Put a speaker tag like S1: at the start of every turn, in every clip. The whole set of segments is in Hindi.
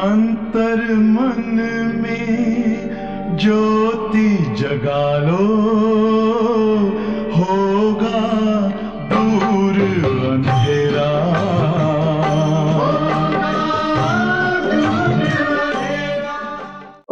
S1: अंतर मन में ज्योति जगा लो, होगा दूर अंधेरा।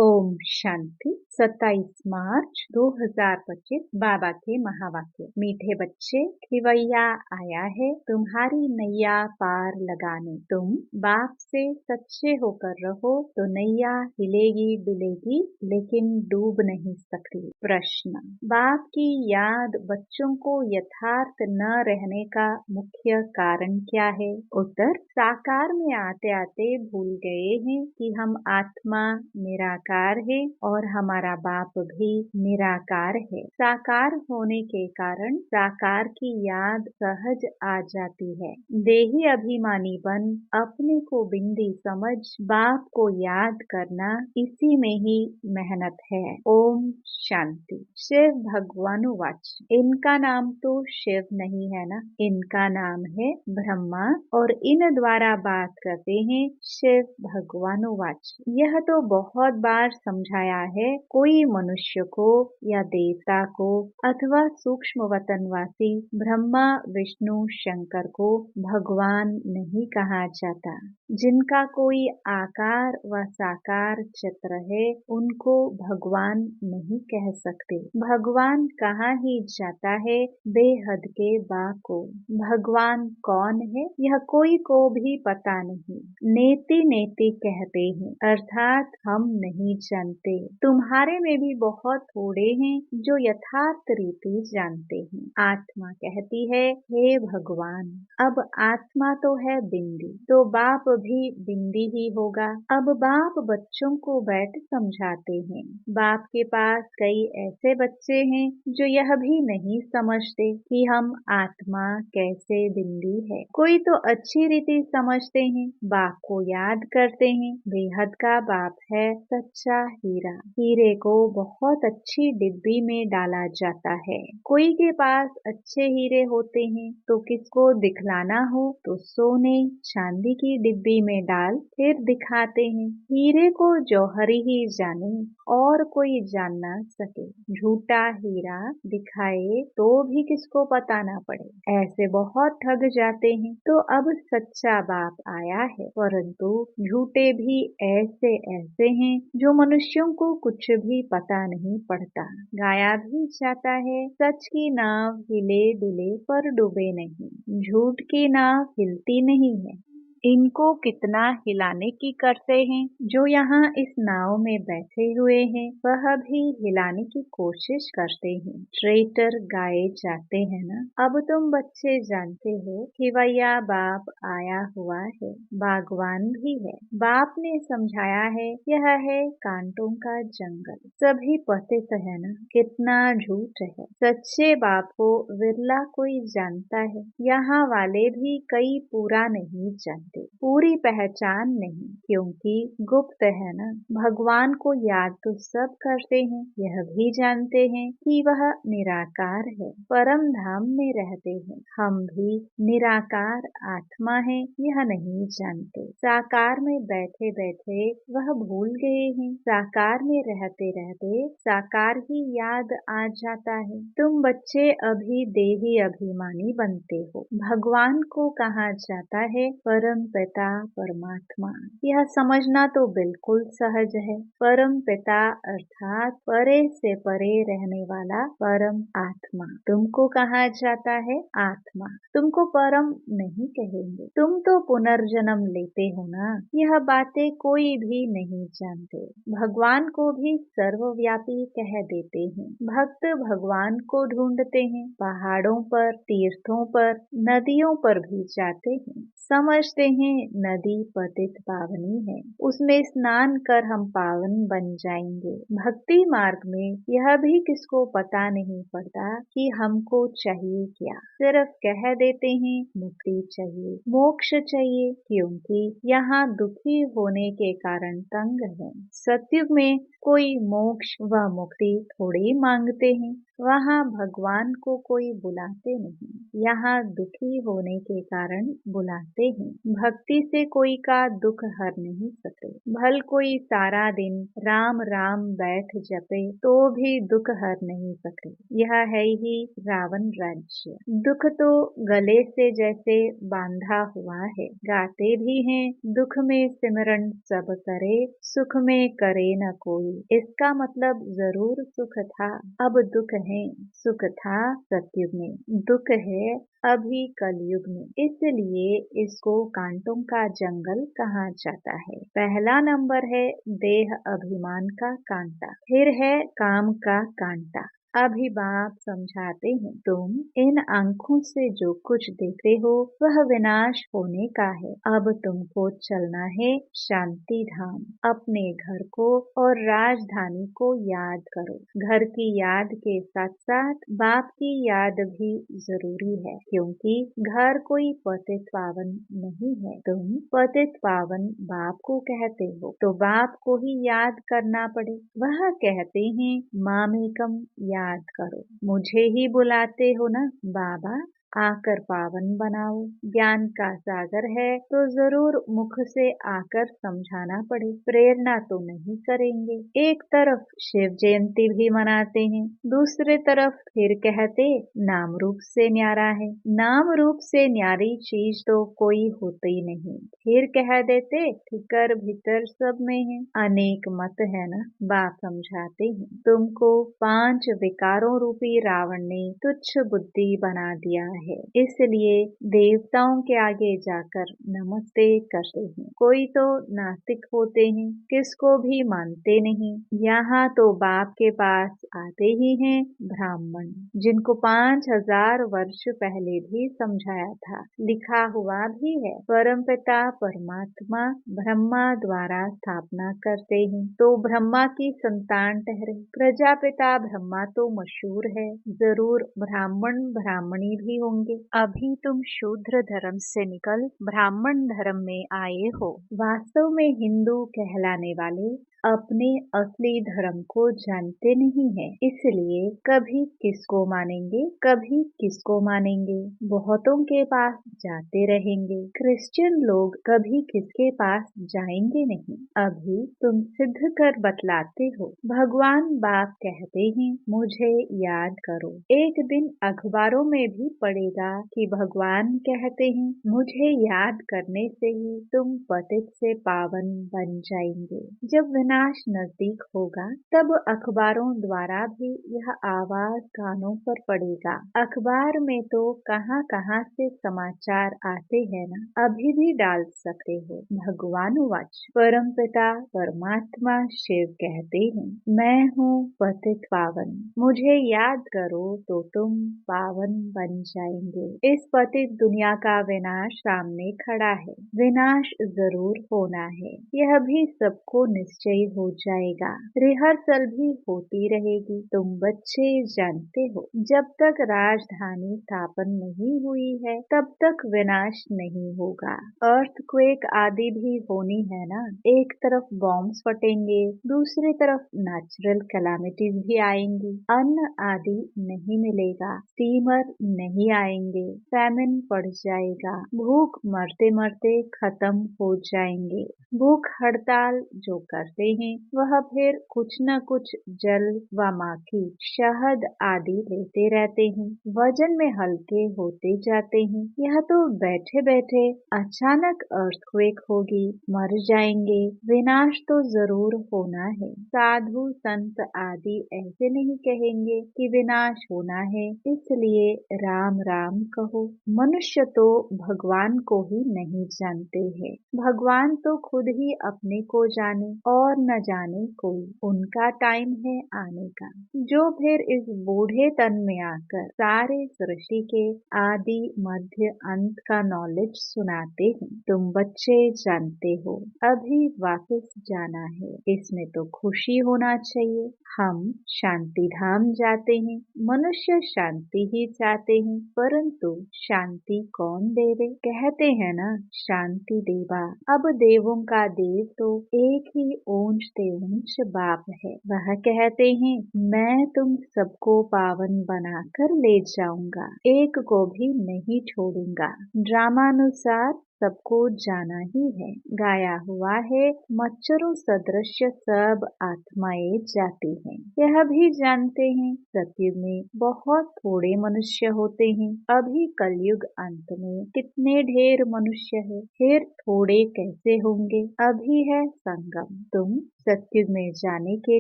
S2: ओम शांति। 27 मार्च 2025 बाबा के महावाक्य। मीठे बच्चे, खिवैया आया है तुम्हारी नैया पार लगाने। तुम बाप से सच्चे होकर रहो तो नैया हिलेगी डुलेगी लेकिन डूब नहीं सकती। प्रश्न: बाप की याद बच्चों को यथार्थ न रहने का मुख्य कारण क्या है? उत्तर: साकार में आते आते भूल गए हैं कि हम आत्मा निराकार है और हमारा बाप भी निराकार है। साकार होने के कारण साकार की याद सहज आ जाती है। देही अभिमानी बन अपने को बिंदी समझ बाप को याद करना, इसी में ही मेहनत है। ओम शांति। शिव भगवान वाच। इनका नाम तो शिव नहीं है ना, इनका नाम है ब्रह्मा और इन द्वारा बात करते हैं शिव भगवान वाच। यह तो बहुत बार समझाया है। कोई मनुष्य को या देवता को अथवा सूक्ष्म वतनवासी ब्रह्मा विष्णु शंकर को भगवान नहीं कहा जाता। जिनका कोई आकार व साकार चित्र है उनको भगवान नहीं कह सकते। भगवान कहा ही जाता है बेहद के बाप को। भगवान कौन है यह कोई को भी पता नहीं। नेति नेति कहते हैं अर्थात हम नहीं जानते। तुम्हारे में भी बहुत थोड़े हैं जो यथार्थ रीति जानते हैं। आत्मा कहती है हे भगवान। अब आत्मा तो है बिंदी, तो बाप भी बिंदी ही होगा। अब बाप बच्चों को बैठ समझाते हैं। बाप के पास कई ऐसे बच्चे हैं जो यह भी नहीं समझते कि हम आत्मा कैसे बिंदी है। कोई तो अच्छी रीति समझते हैं, बाप को याद करते हैं। बेहद का बाप है सच्चा हीरा। हीरे को बहुत अच्छी डिब्बी में डाला जाता है। कोई के पास अच्छे हीरे होते हैं तो किसको दिखलाना हो तो सोने चांदी की डिब्बी में डाल फिर दिखाते हैं। हीरे को जौहरी ही जाने और कोई जान ना सके। झूठा हीरा दिखाए तो भी किसको पता ना पड़े। ऐसे बहुत ठग जाते हैं। तो अब सच्चा बाप आया है, परंतु झूठे भी ऐसे ऐसे हैं जो मनुष्यों को कुछ भी पता नहीं पड़ता। गाया भी जाता है सच की नाव हिले डुले पर डूबे नहीं। झूठ की नाव हिलती नहीं है। इनको कितना हिलाने की करते हैं। जो यहाँ इस नाव में बैठे हुए हैं वह भी हिलाने की कोशिश करते हैं। ट्रेटर गाए जाते हैं ना। अब तुम बच्चे जानते हो कि भैया बाप आया हुआ है, बागवान भी है। बाप ने समझाया है यह है कांटों का जंगल। सभी पतित है ना। कितना झूठ है। सच्चे बाप को विरला कोई जानता है। यहाँ वाले भी कई पूरा नहीं जानते। पूरी पहचान नहीं, क्योंकि गुप्त है ना। भगवान को याद तो सब करते हैं, यह भी जानते हैं कि वह निराकार है, परम धाम में रहते हैं। हम भी निराकार आत्मा है, यह नहीं जानते। साकार में बैठे बैठे वह भूल गए हैं। साकार में रहते रहते साकार ही याद आ जाता है। तुम बच्चे अभी देही अभिमानी बनते हो। भगवान को कहा जाता है परम पिता परमात्मा। यह समझना तो बिल्कुल सहज है। परम पिता अर्थात परे से परे रहने वाला परम आत्मा। तुमको कहा जाता है आत्मा। तुमको परम नहीं कहेंगे। तुम तो पुनर्जन्म लेते हो ना। यह बातें कोई भी नहीं जानते। भगवान को भी सर्वव्यापी कह देते हैं। भक्त भगवान को ढूंढते हैं। पहाड़ों पर, तीर्थों पर, नदियों पर भी जाते हैं। समझते हैं नदी पतित पावनी है, उसमें स्नान कर हम पावन बन जाएंगे। भक्ति मार्ग में यह भी किसको पता नहीं पड़ता कि हमको चाहिए क्या। सिर्फ कह देते हैं मुक्ति चाहिए, मोक्ष चाहिए, क्योंकि यहाँ दुखी होने के कारण तंग है। सत्युग में कोई मोक्ष व मुक्ति थोड़ी मांगते हैं। वहाँ भगवान को कोई बुलाते नहीं, यहाँ दुखी होने के कारण बुलाते हैं। भक्ति से कोई का दुख हर नहीं सके। भल कोई सारा दिन राम राम बैठ जपे तो भी दुख हर नहीं सके। यह है ही रावण राज्य। दुख तो गले से जैसे बांधा हुआ है, गाते भी हैं दुख में सिमरन सब करे, सुख में करे न कोई। इसका मतलब जरूर सुख था, अब दुख है। सुख था सतयुग में, दुख है अभी कलयुग में, इसलिए इसको कांटों का जंगल कहा जाता है। पहला नंबर है देह अभिमान का कांटा, फिर है काम का कांटा। अभी बाप समझाते हैं, तुम इन आंखों से जो कुछ देखते हो वह विनाश होने का है। अब तुमको चलना है शांति धाम। अपने घर को और राजधानी को याद करो। घर की याद के साथ साथ बाप की याद भी जरूरी है, क्योंकि घर कोई पतित पावन नहीं है। तुम पतित पावन बाप को कहते हो तो बाप को ही याद करना पड़े। वह कहते हैं मामेकम याद करो। मुझे ही बुलाते हो ना बाबा, आकर पावन बनाओ। ज्ञान का सागर है तो जरूर मुख से आकर समझाना पड़े, प्रेरणा तो नहीं करेंगे। एक तरफ शिव जयंती भी मनाते हैं, दूसरे तरफ फिर कहते नाम रूप से न्यारा है। नाम रूप से न्यारी चीज तो कोई होती नहीं, फिर कह देते ठिकर भीतर सब में है। अनेक मत है ना, बाप समझाते हैं तुमको 5 विकारों रूपी रावण ने तुच्छ बुद्धि बना दिया है, इसलिए देवताओं के आगे जाकर नमस्ते करते हैं। कोई तो नास्तिक होते हैं, किसको भी मानते नहीं। यहाँ तो बाप के पास आते ही हैं ब्राह्मण, जिनको 5000 वर्ष पहले भी समझाया था, लिखा हुआ भी है। परमपिता परमात्मा ब्रह्मा द्वारा स्थापना करते हैं तो ब्रह्मा की संतान ठहरे। प्रजापिता ब्रह्मा तो मशहूर है, जरूर ब्राह्मण ब्राह्मणी भी होंगे। अभी तुम शूद्र धर्म से निकल ब्राह्मण धर्म में आए हो। वास्तव में हिंदू कहलाने वाले अपने असली धर्म को जानते नहीं है, इसलिए कभी किसको मानेंगे कभी किसको मानेंगे, बहुतों के पास जाते रहेंगे। क्रिश्चियन लोग कभी किसके पास जाएंगे नहीं। अभी तुम सिद्ध कर बतलाते हो। भगवान बाप कहते हैं मुझे याद करो। एक दिन अखबारों में भी पढ़ेगा कि भगवान कहते हैं मुझे याद करने से ही तुम पतित से पावन बन जाएंगे। जब विनाश नजदीक होगा तब अखबारों द्वारा भी यह आवाज कानों पर पड़ेगा। अखबार में तो कहाँ कहाँ से समाचार आते हैं ना, अभी भी डाल सकते हो। भगवान वाच परमपिता परमात्मा शिव कहते हैं मैं हूँ पतित पावन, मुझे याद करो तो तुम पावन बन जाएंगे। इस पतित दुनिया का विनाश सामने खड़ा है, विनाश जरूर होना है, यह भी सबको निश्चय हो जाएगा। रिहर्सल भी होती रहेगी। तुम बच्चे जानते हो जब तक राजधानी स्थापन नहीं हुई है तब तक विनाश नहीं होगा। अर्थक्वेक आदि भी होनी है ना, एक तरफ बॉम्ब्स फटेंगे, दूसरी तरफ नेचुरल कैलामिटीज भी आएंगी। अन्न आदि नहीं मिलेगा, स्टीमर नहीं आएंगे, फैमिन पड़ जाएगा, भूख मरते मरते खत्म हो जाएंगे। भूख हड़ताल जो करते हैं वह फिर कुछ न कुछ जल व माखी शहद आदि लेते रहते हैं, वजन में हल्के होते जाते हैं। यह तो बैठे बैठे अचानक अर्थक्वेक होगी, मर जाएंगे। विनाश तो जरूर होना है। साधु संत आदि ऐसे नहीं कहेंगे कि विनाश होना है इसलिए राम राम कहो। मनुष्य तो भगवान को ही नहीं जानते हैं, भगवान तो खुद ही अपने को जाने और न जाने कोई, उनका टाइम है आने का, जो फिर इस बूढ़े तन में आकर सारे सृष्टि के आदि मध्य अंत का नॉलेज सुनाते हैं। तुम बच्चे जानते हो अभी वापस जाना है, इसमें तो खुशी होना चाहिए। हम शांति धाम जाते हैं, मनुष्य शांति ही चाहते हैं, परंतु शांति कौन देवे? कहते हैं ना, शांति देवा। अब देवों का देव तो एक ही ऊंच ते ऊंच बाप है। वह कहते हैं, मैं तुम सबको पावन बनाकर ले जाऊंगा, एक को भी नहीं छोड़ूंगा। ड्रामानुसार सबको जाना ही है। गाया हुआ है, मच्छरों सदृश सब आत्माएं जाती हैं। यह भी जानते हैं, सतयुग में बहुत थोड़े मनुष्य होते हैं। अभी कलयुग अंत में कितने ढेर मनुष्य है, फिर थोड़े कैसे होंगे? अभी है संगम। तुम सतयुग में जाने के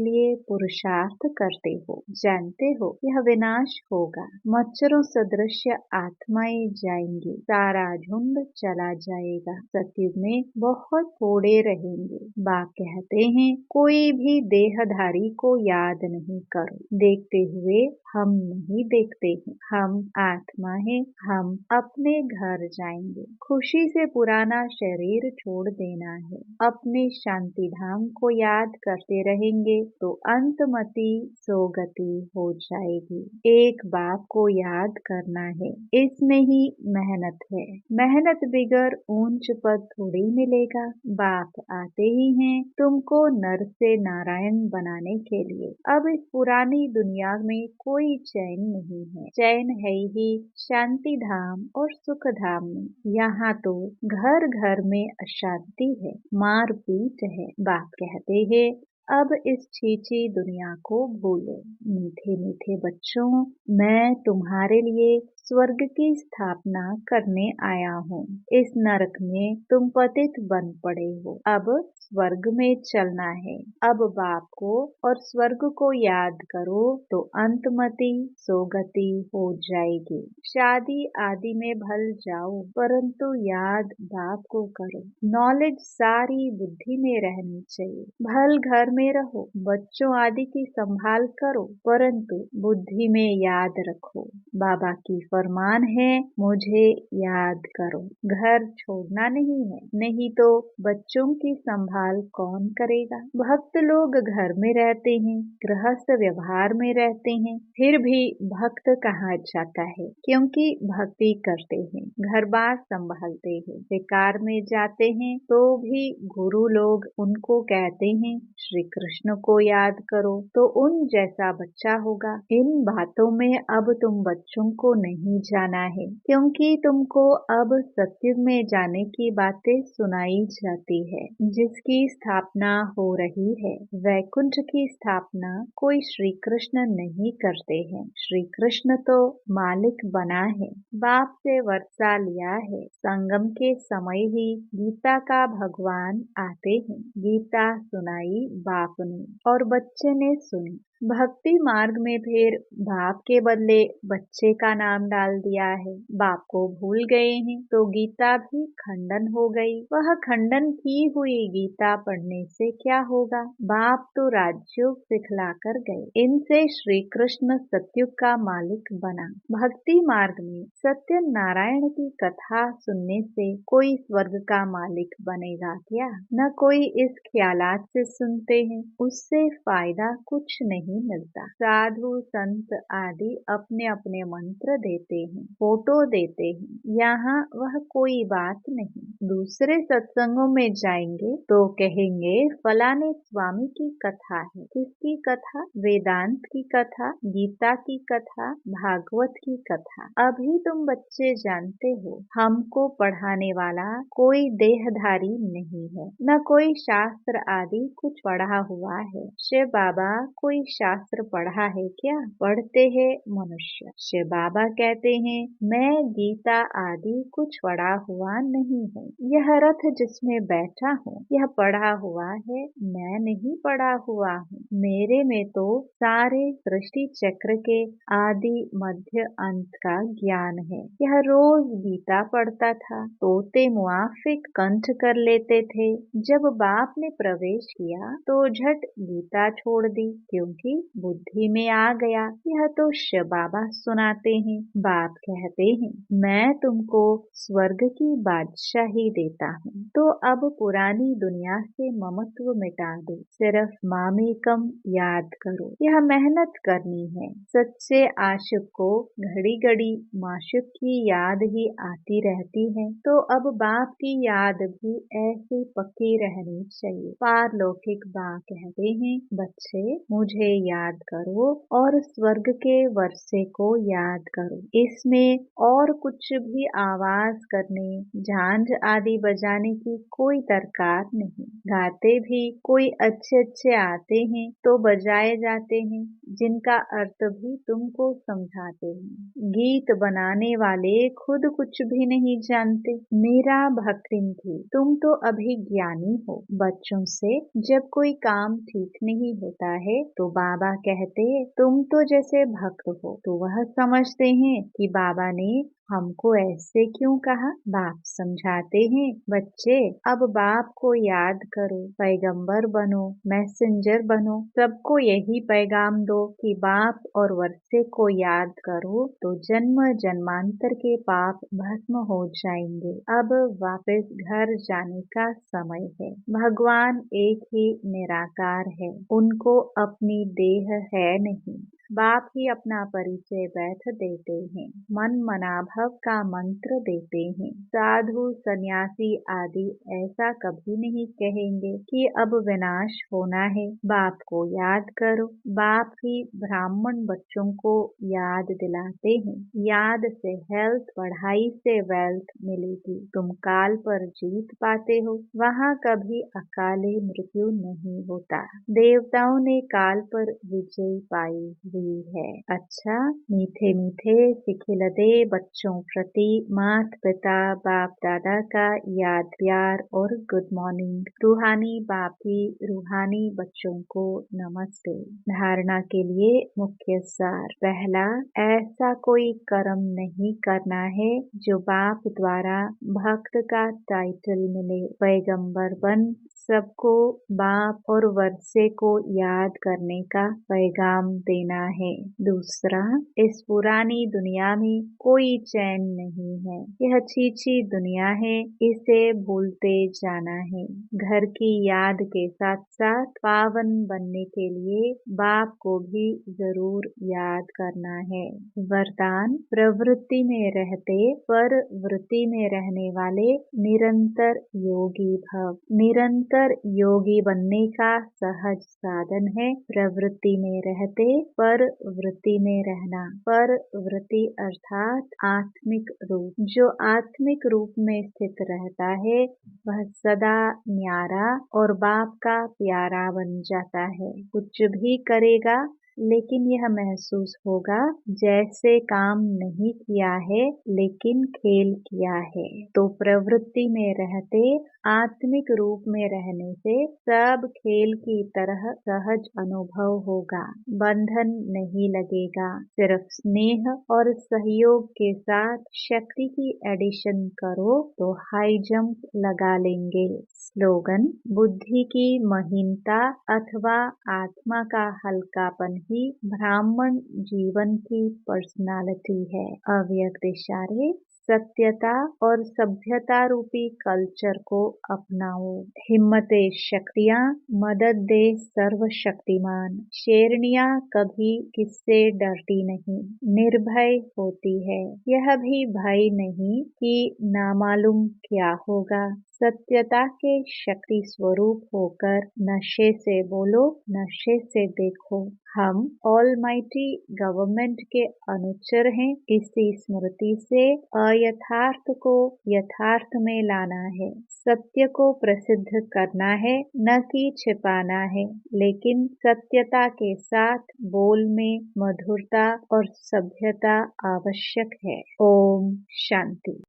S2: लिए पुरुषार्थ करते हो, जानते हो यह विनाश होगा। मच्छरों सदृश आत्माएं जाएंगी, सारा झुंड चला जाएगा। सतयुग में बहुत थोड़े रहेंगे। बाप कहते हैं, कोई भी देहधारी को याद नहीं करो। देखते हुए हम नहीं देखते हैं, हम आत्मा है, हम अपने घर जाएंगे। खुशी से पुराना शरीर छोड़ देना है। अपने शांति धाम को याद करते रहेंगे तो अंतमति सोगति हो जाएगी। एक बाप को याद करना है, इसमें ही मेहनत है। मेहनत बिगर ऊंच पद थोड़ी मिलेगा। बाप आते ही हैं तुमको नर से नारायण बनाने के लिए। अब इस पुरानी दुनिया में कोई चैन नहीं है। चैन है ही शांति धाम और सुख धाम में। यहाँ तो घर घर में अशांति है, मारपीट है। बाप कहते हैं, अब इस छीछी दुनिया को भूलो। मीठे मीठे बच्चों, मैं तुम्हारे लिए स्वर्ग की स्थापना करने आया हूँ। इस नरक में तुम पतित बन पड़े हो, अब स्वर्ग में चलना है। अब बाप को और स्वर्ग को याद करो तो अंतमति सोगति हो जाएगी। शादी आदि में भल जाओ, परंतु याद बाप को करो। नॉलेज सारी बुद्धि में रहनी चाहिए। भल घर में रहो, बच्चों आदि की संभाल करो, परंतु बुद्धि में याद रखो। बाबा की फरमान है, मुझे याद करो। घर छोड़ना नहीं है, नहीं तो बच्चों की संभाल कौन करेगा? भक्त लोग घर में रहते हैं, गृहस्थ व्यवहार में रहते हैं, फिर भी भक्त कहाँ जाता है? क्योंकि भक्ति करते हैं, घर बार संभालते हैं। बेकार में जाते हैं तो भी गुरु लोग उनको कहते हैं, श्री कृष्ण को याद करो, तो उन जैसा बच्चा होगा। इन बातों में अब तुम बच्चों को नहीं जाना है, क्योंकि तुमको अब सतयुग में जाने की बातें सुनाई जाती है, जिसकी स्थापना हो रही है। वैकुंठ की स्थापना कोई श्री कृष्ण नहीं करते हैं। श्री कृष्ण तो मालिक बना है, बाप से वर्षा लिया है। संगम के समय ही गीता का भगवान आते हैं। गीता सुनाई बाप ने और बच्चे ने सुनी। भक्ति मार्ग में फिर बाप के बदले बच्चे का नाम डाल दिया है। बाप को भूल गए हैं तो गीता भी खंडन हो गई। वह खंडन की हुई गीता पढ़ने से क्या होगा? बाप तो राजयोग सिखला कर गए। इनसे श्री कृष्ण सतयुग का मालिक बना। भक्ति मार्ग में सत्य नारायण की कथा सुनने से कोई स्वर्ग का मालिक बनेगा क्या? न कोई इस ख्यालात से सुनते हैं, उससे फायदा कुछ नहीं मिलता। साधु संत आदि अपने अपने मंत्र देते हैं, फोटो देते हैं, यहाँ वह कोई बात नहीं। दूसरे सत्संगों में जाएंगे तो कहेंगे फलाने स्वामी की कथा है। किसकी कथा? वेदांत की कथा, गीता की कथा, भागवत की कथा। अभी तुम बच्चे जानते हो, हमको पढ़ाने वाला कोई देहधारी नहीं है, न कोई शास्त्र आदि कुछ पढ़ा हुआ है। शिव बाबा कोई शास्त्र पढ़ा है क्या? पढ़ते हैं मनुष्य। शिव बाबा कहते हैं, मैं गीता आदि कुछ पढ़ा हुआ नहीं हूँ। यह रथ जिसमें बैठा हूँ यह पढ़ा हुआ है, मैं नहीं पढ़ा हुआ हूँ। मेरे में तो सारे सृष्टि चक्र के आदि मध्य अंत का ज्ञान है। यह रोज गीता पढ़ता था, तोते मुआफिक कंठ कर लेते थे। जब बाप ने प्रवेश किया तो झट गीता छोड़ दी, क्योंकि थी बुद्धि में आ गया, यह तो शिव बाबा सुनाते हैं। बाप कहते हैं मैं तुमको स्वर्ग की बादशाही देता हूँ, तो अब पुरानी दुनिया से ममत्व मिटा दो, सिर्फ मामेकम याद करो। यह मेहनत करनी है। सच्चे आशिक को घड़ी घड़ी माशिक की याद ही आती रहती है, तो अब बाप की याद भी ऐसी पक्की रहनी चाहिए। पारलौकिक बाप कहते हैं बच्चे मुझे याद करो और स्वर्ग के वर्षे को याद करो। इसमें और कुछ भी आवाज करने, झांझ आदि बजाने की कोई दरकार नहीं। गाते भी कोई अच्छे अच्छे आते हैं तो बजाए जाते हैं, जिनका अर्थ भी तुमको समझाते हैं। गीत बनाने वाले खुद कुछ भी नहीं जानते। मेरा भक्तिन थी, तुम तो अभी ज्ञानी हो। बच्चों से जब कोई काम ठीक नहीं होता है तो बाबा कहते तुम तो जैसे भक्त हो, तो वह समझते हैं कि बाबा ने हमको ऐसे क्यों कहा। बाप समझाते हैं बच्चे अब बाप को याद करो, पैगंबर बनो, मैसेंजर बनो, सबको यही पैगाम दो कि बाप और वर्षे को याद करो तो जन्म जन्मांतर के पाप भस्म हो जाएंगे। अब वापस घर जाने का समय है। भगवान एक ही निराकार है, उनको अपनी देह है नहीं। बाप ही अपना परिचय बैठ देते हैं, मन मनाभव का मंत्र देते हैं। साधु सन्यासी आदि ऐसा कभी नहीं कहेंगे कि अब विनाश होना है। बाप को याद करो। बाप ही ब्राह्मण बच्चों को याद दिलाते हैं। याद से हेल्थ, पढ़ाई से वेल्थ मिलेगी। तुम काल पर जीत पाते हो, वहाँ कभी अकाले मृत्यु नहीं होता। देवताओं ने काल पर विजय पाई है। अच्छा, मीठे मीठे सिखिलते बच्चों प्रति माता पिता बाप दादा का याद प्यार और गुड मॉर्निंग। रूहानी बापी रूहानी बच्चों को नमस्ते। धारणा के लिए मुख्य सार। पहला, ऐसा कोई कर्म नहीं करना है जो बाप द्वारा भक्त का टाइटल मिले। पैगंबर बन सबको बाप और वर्षे को याद करने का पैगाम देना है। दूसरा, इस पुरानी दुनिया में कोई चैन नहीं है। यह चीची दुनिया है, इसे भूलते जाना है। घर की याद के साथ साथ पावन बनने के लिए बाप को भी जरूर याद करना है। वरदान, प्रवृत्ति में रहते पर वृत्ति में रहने वाले निरंतर योगी भव। निरंतर योगी बनने का सहज साधन है प्रवृत्ति में रहते पर वृत्ति में रहना। पर वृत्ति अर्थात आत्मिक रूप। जो आत्मिक रूप में स्थित रहता है वह सदा न्यारा और बाप का प्यारा बन जाता है। कुछ भी करेगा लेकिन यह महसूस होगा जैसे काम नहीं किया है लेकिन खेल किया है। तो प्रवृत्ति में रहते आत्मिक रूप में रहने से सब खेल की तरह सहज अनुभव होगा। बंधन नहीं लगेगा, सिर्फ स्नेह और सहयोग के साथ शक्ति की एडिशन करो तो हाई जंप लगा लेंगे। स्लोगन, बुद्धि की महीनता अथवा आत्मा का हल्कापन ही ब्राह्मण जीवन की पर्सनालिटी है। अव्यक्त इशारे, सत्यता और सभ्यता रूपी कल्चर को अपनाओ। हिम्मते शक्तियाँ, मदद दे सर्वशक्तिमान। शेरनियाँ कभी किससे डरती नहीं, निर्भय होती है। यह भी भय नहीं कि नामालूम क्या होगा। सत्यता के शक्ति स्वरूप होकर नशे से बोलो, नशे से देखो। हम ऑलमाइटी गवर्नमेंट के अनुचर हैं। इसी स्मृति से अयथार्थ को यथार्थ में लाना है। सत्य को प्रसिद्ध करना है, न कि छिपाना है। लेकिन सत्यता के साथ बोल में मधुरता और सभ्यता आवश्यक है। ओम शांति।